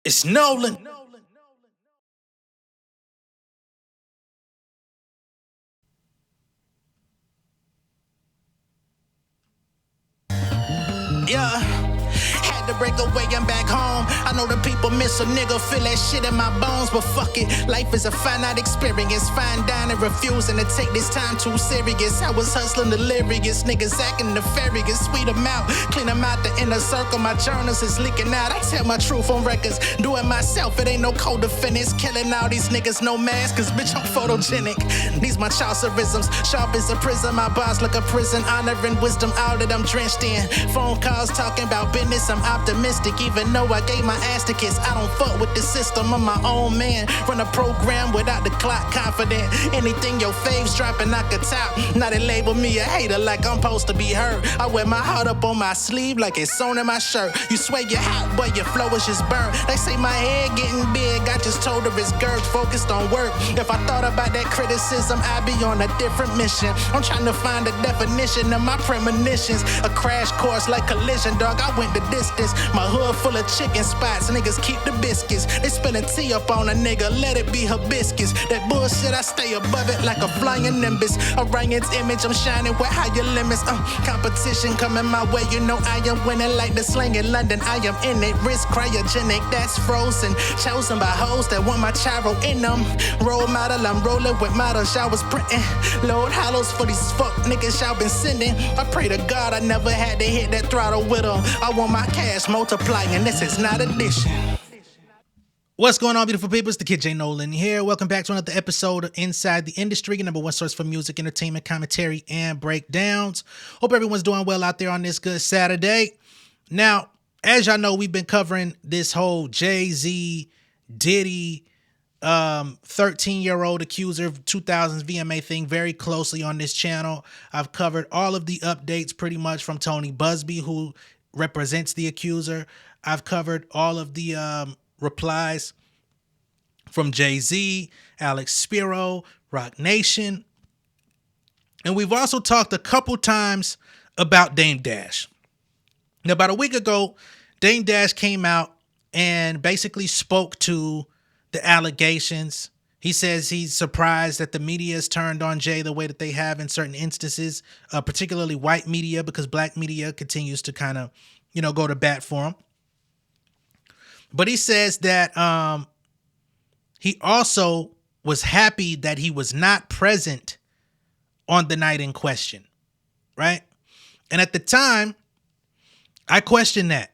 It's Nolan. Yeah. Had to break away, I'm back home. I know the people miss a nigga, feel that shit in my bones, but fuck it. Life is a finite experience. Fine dining, refusing to take this time too serious. I was hustling delirious, niggas acting nefarious. Sweet them out, clean them out the inner circle. My journals is leaking out. I tell my truth on records. Do it myself, it ain't no co-defendants. Killing all these niggas, no mask, cause bitch, I'm photogenic. These my Chaucerisms, sharp as a prism. My boss like a prison, honor and wisdom, all that I'm drenched in. Phone calls talking about business, I'm optimistic. Even though I gave my ass to kiss, I don't fuck with the system. I'm my own man, run a program without the clock, confident. Anything your faves dropping, I could top. Now they label me a hater like I'm supposed to be heard. I wear my heart up on my sleeve like it's sewn in my shirt. You swear you're hot, but your flow is just burnt. They say my head getting big, I just told her it's girth, focused on work. If I thought about that criticism, I'd be on a different mission. I'm trying to find the definition of my premonitions. A crash course like collision, dog, I went the distance. My hood full of chicken spots, niggas keep the biscuits. They spilling tea up on a nigga, let it be hibiscus. That bullshit, I stay above it like a flying nimbus. Orion's image, I'm shining with higher limits. Competition coming my way, you know I am winning like the slang in London. I am in it, wrist cryogenic, that's frozen. Chosen by hoes that want my chiro in them. Role model, I'm rolling with models, y'all was printing. Load hollows for these fuck niggas y'all been sending. I pray to God I never had to hit that throttle with them. I want my cash multiplying, this is not addition. What's going on, beautiful people? It's the kid J Nolan here. Welcome back to another episode of Inside the Industry, your number one source for music, entertainment, commentary, and breakdowns. Hope everyone's doing well out there on this good Saturday. Now, as y'all know, we've been covering this whole Jay-Z, Diddy, 13-year-old accuser of 2000s VMA thing very closely on this channel. I've covered all of the updates pretty much from Tony Busby, who represents the accuser. I've covered all of the replies from Jay-Z, Alex Spiro, Rock Nation. And we've also talked a couple times about Dame Dash. Now, about a week ago, Dame Dash came out and basically spoke to the allegations. He says he's surprised that the media has turned on Jay the way that they have in certain instances, particularly white media, because black media continues to kind of, go to bat for him. But he says that he also was happy that he was not present on the night in question, right? And at the time, I questioned that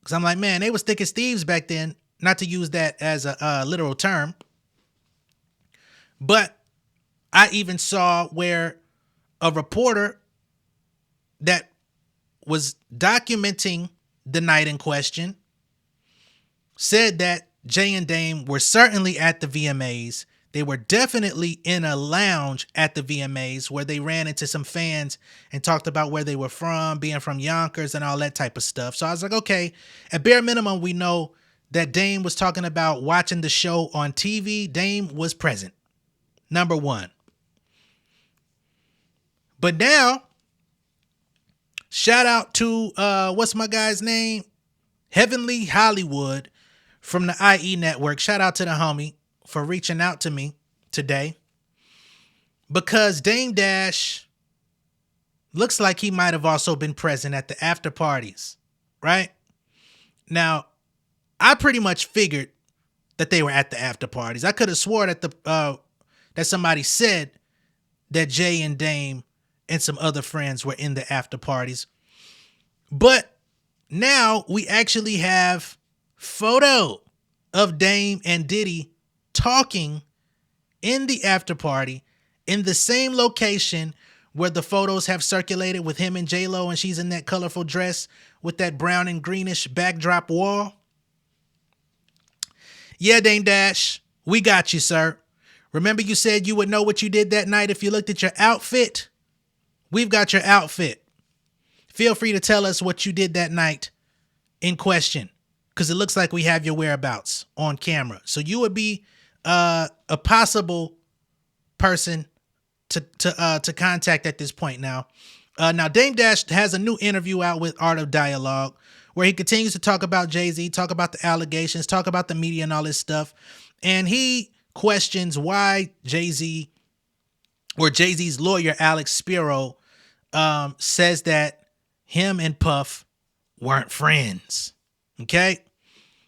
because I'm like, man, they was thick as thieves back then, not to use that as a literal term. But I even saw where a reporter that was documenting the night in question said that Jay and Dame were certainly at the VMAs. They were definitely in a lounge at the VMAs where they ran into some fans and talked about where they were from, being from Yonkers and all that type of stuff. So I was like, okay, at bare minimum, we know that Dame was talking about watching the show on TV. Dame was present. Number one. But now, shout out to, what's my guy's name? Heavenly Hollywood from the IE network. Shout out to the homie for reaching out to me today, because Dame Dash looks like he might have also been present at the after parties, right? Now, I pretty much figured that they were at the after parties. I could have swore that that somebody said that Jay and Dame and some other friends were in the after parties. But now we actually have photo of Dame and Diddy talking in the after party in the same location where the photos have circulated with him and J-Lo, and she's in that colorful dress with that brown and greenish backdrop wall. Yeah, Dame Dash, we got you, sir. Remember you said you would know what you did that night if you looked at your outfit? We've got your outfit. Feel free to tell us what you did that night in question, because it looks like we have your whereabouts on camera. So you would be a possible person to contact at this point now. Now, Dame Dash has a new interview out with Art of Dialogue where he continues to talk about Jay-Z, talk about the allegations, talk about the media and all this stuff. And he questions why Jay-Z or Jay-Z's lawyer, Alex Spiro, says that him and Puff weren't friends. Okay?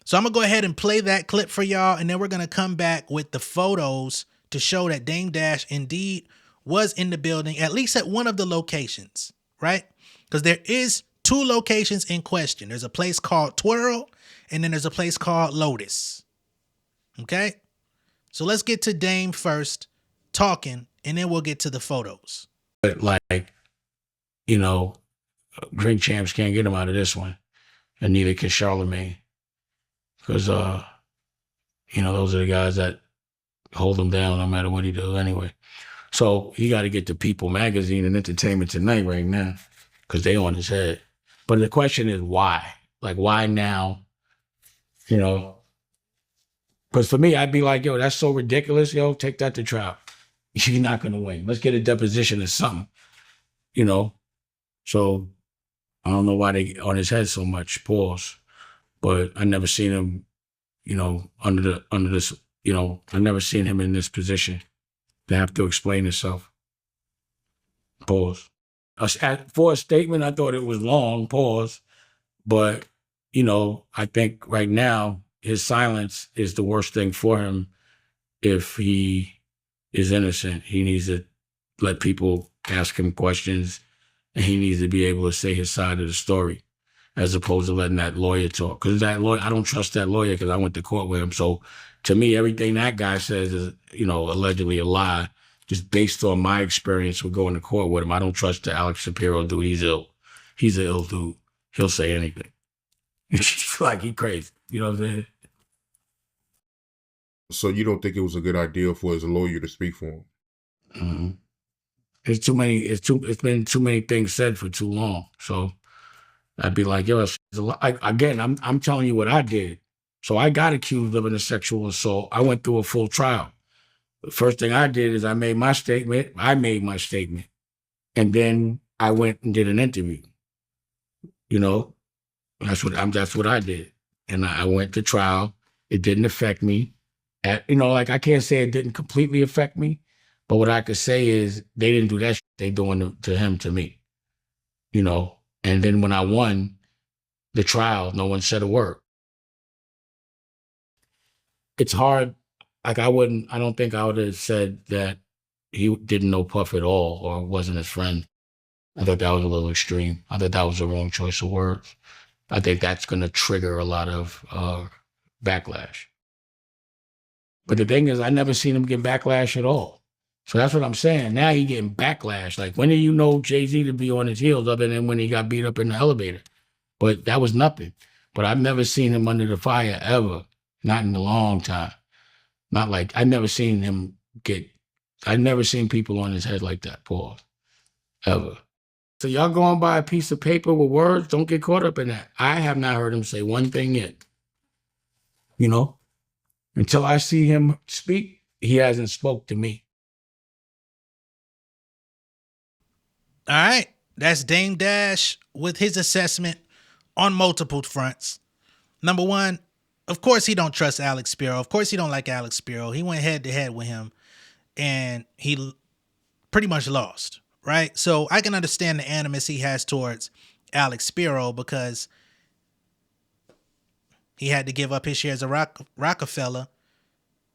So I'm going to go ahead and play that clip for y'all, and then we're going to come back with the photos to show that Dame Dash indeed was in the building, at least at one of the locations, right? Because there is 2 locations in question. There's a place called Twirl, and then there's a place called Lotus. Okay? So let's get to Dame first, talking, and then we'll get to the photos. But like, you know, drink champs can't get him out of this one, and neither can Charlemagne, because you know, those are the guys that hold him down no matter what he does anyway. So he got to get to People Magazine and Entertainment Tonight right now, because they on his head. But the question is why? Like, why now? You know, because for me, I'd be like, yo, that's so ridiculous. Yo, take that to trial. You're not going to win. Let's get a deposition or something, you know? So I don't know why they on his head so much, pause. But I never seen him, you know, under this, you know, I never seen him in this position to have to explain himself. Pause. For a statement, I thought it was long, pause. But, you know, I think right now his silence is the worst thing for him. If he is innocent, he needs to let people ask him questions, and he needs to be able to say his side of the story, as opposed to letting that lawyer talk. Because that lawyer, I don't trust that lawyer because I went to court with him. So to me, everything that guy says is, you know, allegedly a lie, just based on my experience with going to court with him. I don't trust the Alex Shapiro dude. He's ill. He's an ill dude. He'll say anything. Like, he crazy. You know what I'm saying? So you don't think it was a good idea for his lawyer to speak for him? Mm-hmm. It's been too many things said for too long. So I'd be like, yo, again, I'm telling you what I did. So I got accused of a sexual assault. I went through a full trial. The first thing I did is I made my statement. And then I went and did an interview. You know, that's what I did. And I went to trial. It didn't affect me. You know, like, I can't say it didn't completely affect me, but what I could say is they didn't do that shit they doing to him, to me. You know, and then when I won the trial, no one said a word. It's hard. Like, I don't think I would have said that he didn't know Puff at all or wasn't his friend. I thought that was a little extreme. I thought that was the wrong choice of words. I think that's going to trigger a lot of backlash. But the thing is, I never seen him get backlash at all. So that's what I'm saying. Now he getting backlash. Like, when did you know Jay-Z to be on his heels other than when he got beat up in the elevator? But that was nothing. But I've never seen him under the fire ever. Not in a long time. Not like, I've never seen people on his head like that, pause. Ever. So y'all going by a piece of paper with words, don't get caught up in that. I have not heard him say one thing yet. You know? Until I see him speak, he hasn't spoke to me. All right. That's Dame Dash with his assessment on multiple fronts. Number one, of course he don't trust Alex Spiro. Of course he don't like Alex Spiro. He went head to head with him and he pretty much lost, right? So I can understand the animus he has towards Alex Spiro because he had to give up his shares of Rockefeller.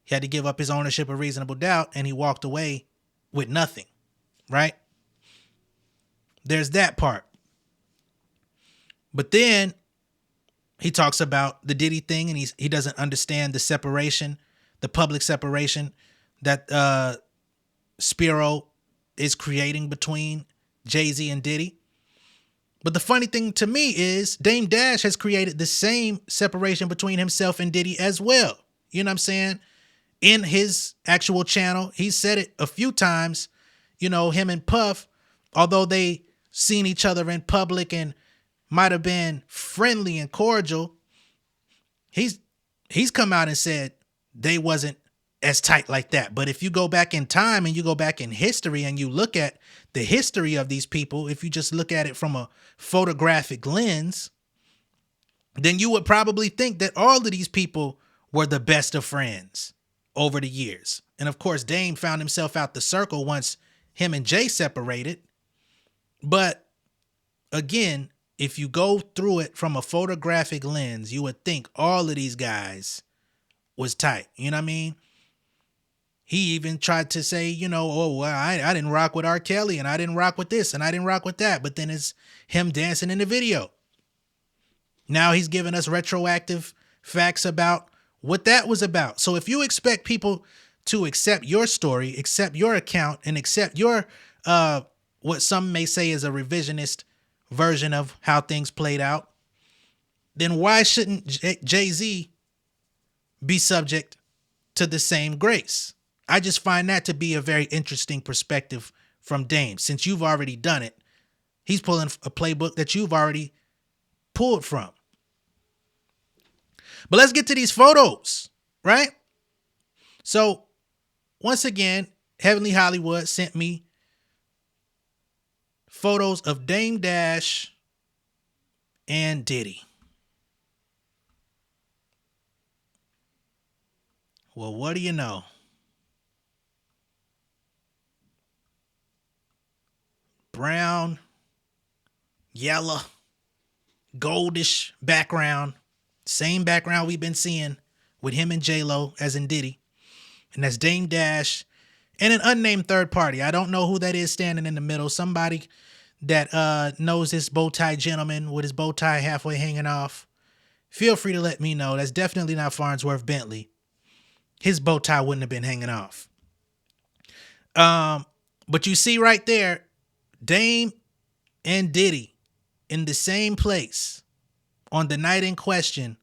He had to give up his ownership of Reasonable Doubt, and he walked away with nothing, right? There's that part. But then he talks about the Diddy thing, and he doesn't understand the separation, the public separation that Spiro is creating between Jay-Z and Diddy. But the funny thing to me is Dame Dash has created the same separation between himself and Diddy as well. You know what I'm saying? In his actual channel, he said it a few times, you know, him and Puff, although they seen each other in public and might have been friendly and cordial, he's come out and said they wasn't as tight like that. But if you go back in time and you go back in history and you look at the history of these people, if you just look at it from a photographic lens, then you would probably think that all of these people were the best of friends over the years. And of course, Dame found himself out the circle once him and Jay separated. But again, if you go through it from a photographic lens, you would think all of these guys was tight. You know what I mean? He even tried to say, oh, well, I didn't rock with R. Kelly, and I didn't rock with this, and I didn't rock with that. But then it's him dancing in the video. Now he's giving us retroactive facts about what that was about. So if you expect people to accept your story, accept your account, and accept your, what some may say is a revisionist version of how things played out, then why shouldn't Jay-Z be subject to the same grace? I just find that to be a very interesting perspective from Dame. Since you've already done it, he's pulling a playbook that you've already pulled from. But let's get to these photos, right? So once again, Heavenly Hollywood sent me photos of Dame Dash and Diddy. Well, what do you know? Brown, yellow, goldish background. Same background we've been seeing with him and J-Lo, as in Diddy. And that's Dame Dash and an unnamed third party. I don't know who that is standing in the middle. Somebody that knows this bow tie gentleman with his bow tie halfway hanging off. Feel free to let me know. That's definitely not Farnsworth Bentley. His bow tie wouldn't have been hanging off. But you see right there, Dame and Diddy in the same place on the night in question.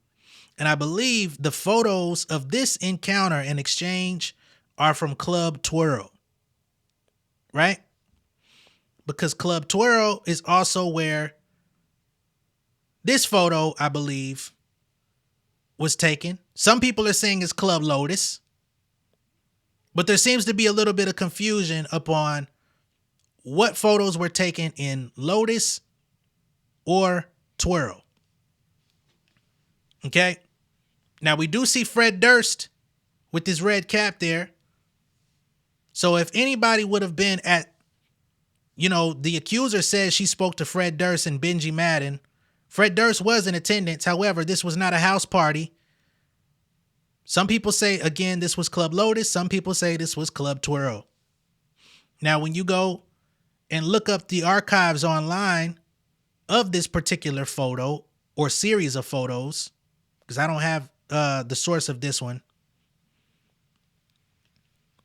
And I believe the photos of this encounter and exchange are from Club Twirl, right? Because Club Twirl is also where this photo, I believe, was taken. Some people are saying it's Club Lotus, but there seems to be a little bit of confusion upon what photos were taken in Lotus or Twirl. Okay. Now we do see Fred Durst with his red cap there. So if anybody would have been at, the accuser says she spoke to Fred Durst and Benji Madden. Fred Durst was in attendance. However, this was not a house party. Some people say, again, this was Club Lotus. Some people say this was Club Twirl. Now, when you go and look up the archives online of this particular photo or series of photos, because I don't have the source of this one,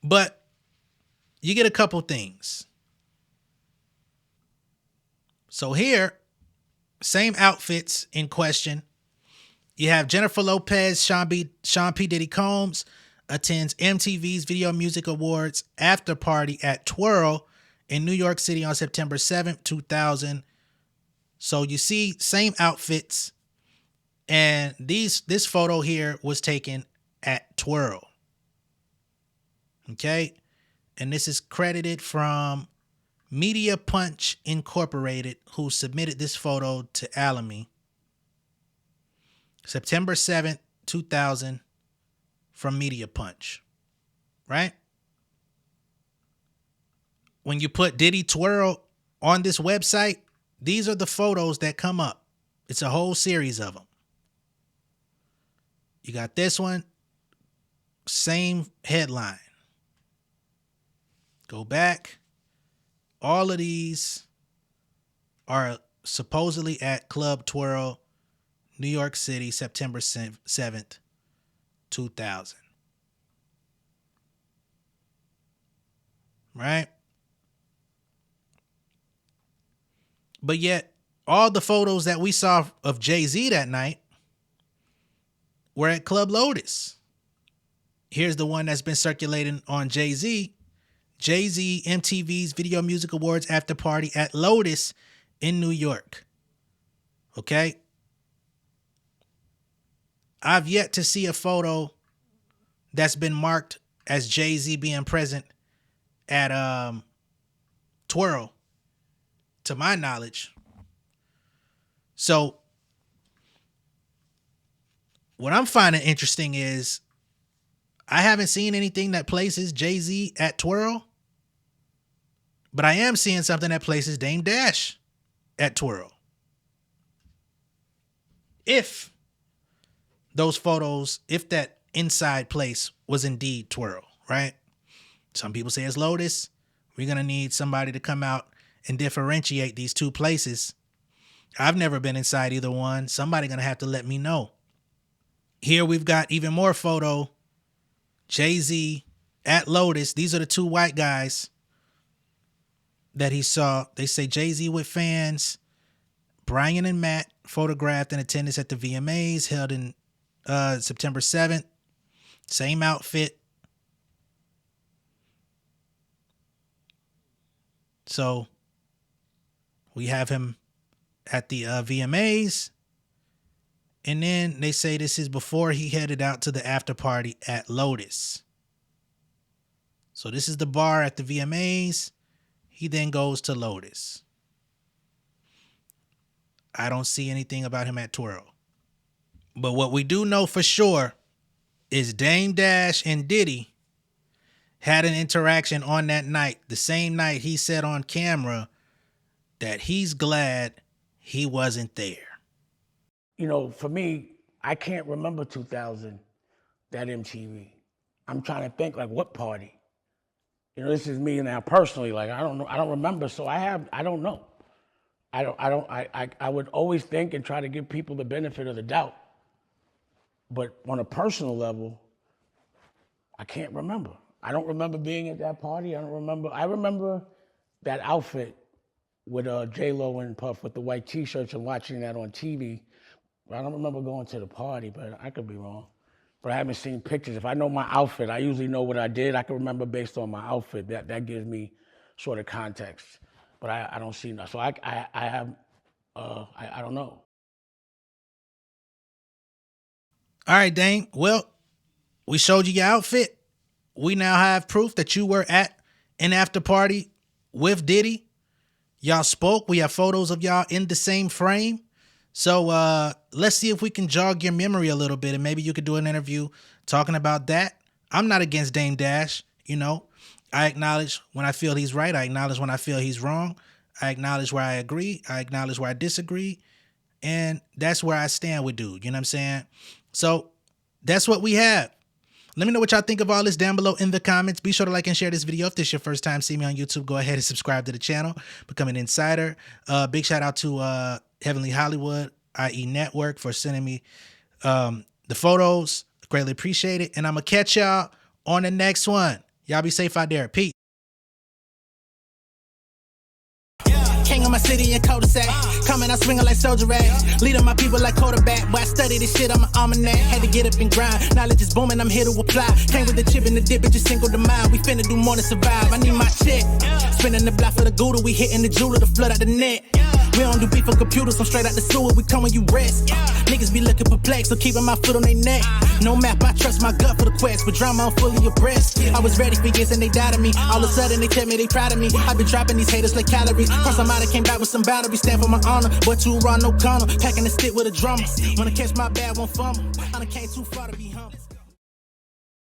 but you get a couple things. So here, same outfits in question. You have Jennifer Lopez, Sean P. Diddy Combs attends MTV's Video Music Awards after party at Twirl in New York City on September 7th, 2000. So you see same outfits. And this photo here was taken at Twirl. Okay. And this is credited from Media Punch Incorporated, who submitted this photo to Alamy. September 7th, 2000 from Media Punch. Right? When you put Diddy Twirl on this website, these are the photos that come up. It's a whole series of them. You got this one, same headline. Go back. All of these are supposedly at Club Twirl, New York City, September 7th, 2000. Right? But yet, all the photos that we saw of Jay-Z that night were at Club Lotus. Here's the one that's been circulating on Jay-Z. Jay-Z MTV's Video Music Awards after party at Lotus in New York. Okay? I've yet to see a photo that's been marked as Jay-Z being present at Twirl, to my knowledge. So what I'm finding interesting is I haven't seen anything that places Jay-Z at Twirl, but I am seeing something that places Dame Dash at Twirl. If those photos, if that inside place was indeed Twirl, right? Some people say it's Lotus. We're going to need somebody to come out and differentiate these two places. I've never been inside either one. Somebody going to have to let me know. Here we've got even more photo. Jay-Z at Lotus. These are the two white guys that he saw. They say Jay-Z with fans. Brian and Matt photographed in attendance at the VMAs held in September 7th. Same outfit. So we have him at the VMAs. And then they say this is before he headed out to the after party at Lotus. So this is the bar at the VMAs. He then goes to Lotus. I don't see anything about him at Twirl. But what we do know for sure is Dame Dash and Diddy had an interaction on that night. The same night he said on camera that he's glad he wasn't there. You know, for me, I can't remember 2000, that MTV. I'm trying to think, like, what party? You know, this is me now personally. Like, I don't know. I don't remember. So I don't know. I would always think and try to give people the benefit of the doubt. But on a personal level, I can't remember. I don't remember being at that party. I remember that outfit with J Lo and Puff with the white t-shirts and watching that on TV. I don't remember going to the party, but I could be wrong. But I haven't seen pictures. If I know my outfit, I usually know what I did. I can remember based on my outfit. That gives me sort of context. But I don't see that. So I don't know. All right, Dame. Well, we showed you your outfit. We now have proof that you were at an after party with Diddy. Y'all spoke. We have photos of y'all in the same frame. So let's see if we can jog your memory a little bit, and maybe you could do an interview talking about that. I'm not against Dame Dash. You know, I acknowledge when I feel he's right. I acknowledge when I feel he's wrong. I acknowledge where I agree. I acknowledge where I disagree. And that's where I stand with dude. You know what I'm saying? So that's what we have. Let me know what y'all think of all this down below in the comments. Be sure to like and share this video. If this is your first time seeing me on YouTube, go ahead and subscribe to the channel. Become an insider. Big shout out to Heavenly Hollywood, i.e. Network, for sending me the photos. Greatly appreciate it. And I'm going to catch y'all on the next one. Y'all be safe out there. Peace. King of my city and cul-de-sac. Coming out swinging like soldier rag. Leading my people like quarterback. But I study this shit, I'm an almanac. Had to get up and grind. Knowledge is booming, I'm here to apply. Came with the chip and the dip, it just single the mind. We finna do more than survive. I need my check. Spinning the block for the Gouda. We hitting the jeweler to flood out the net. We don't do beef for computers, I'm straight out the sewer. We come when you rest. Niggas be looking perplexed, so keeping my foot on their neck. No map, I trust my gut for the quest. But drama, I'm fully abreast. I was ready for years and they died of me. All of a sudden they tell me they proud of me. I been dropping these haters like calories. Cross them out, I came back with some boundaries. Stand for my honor, but too raw, no corner. Packing the stick with a drummer. Wanna catch my bad, won't fumble. I done came too far to be humble.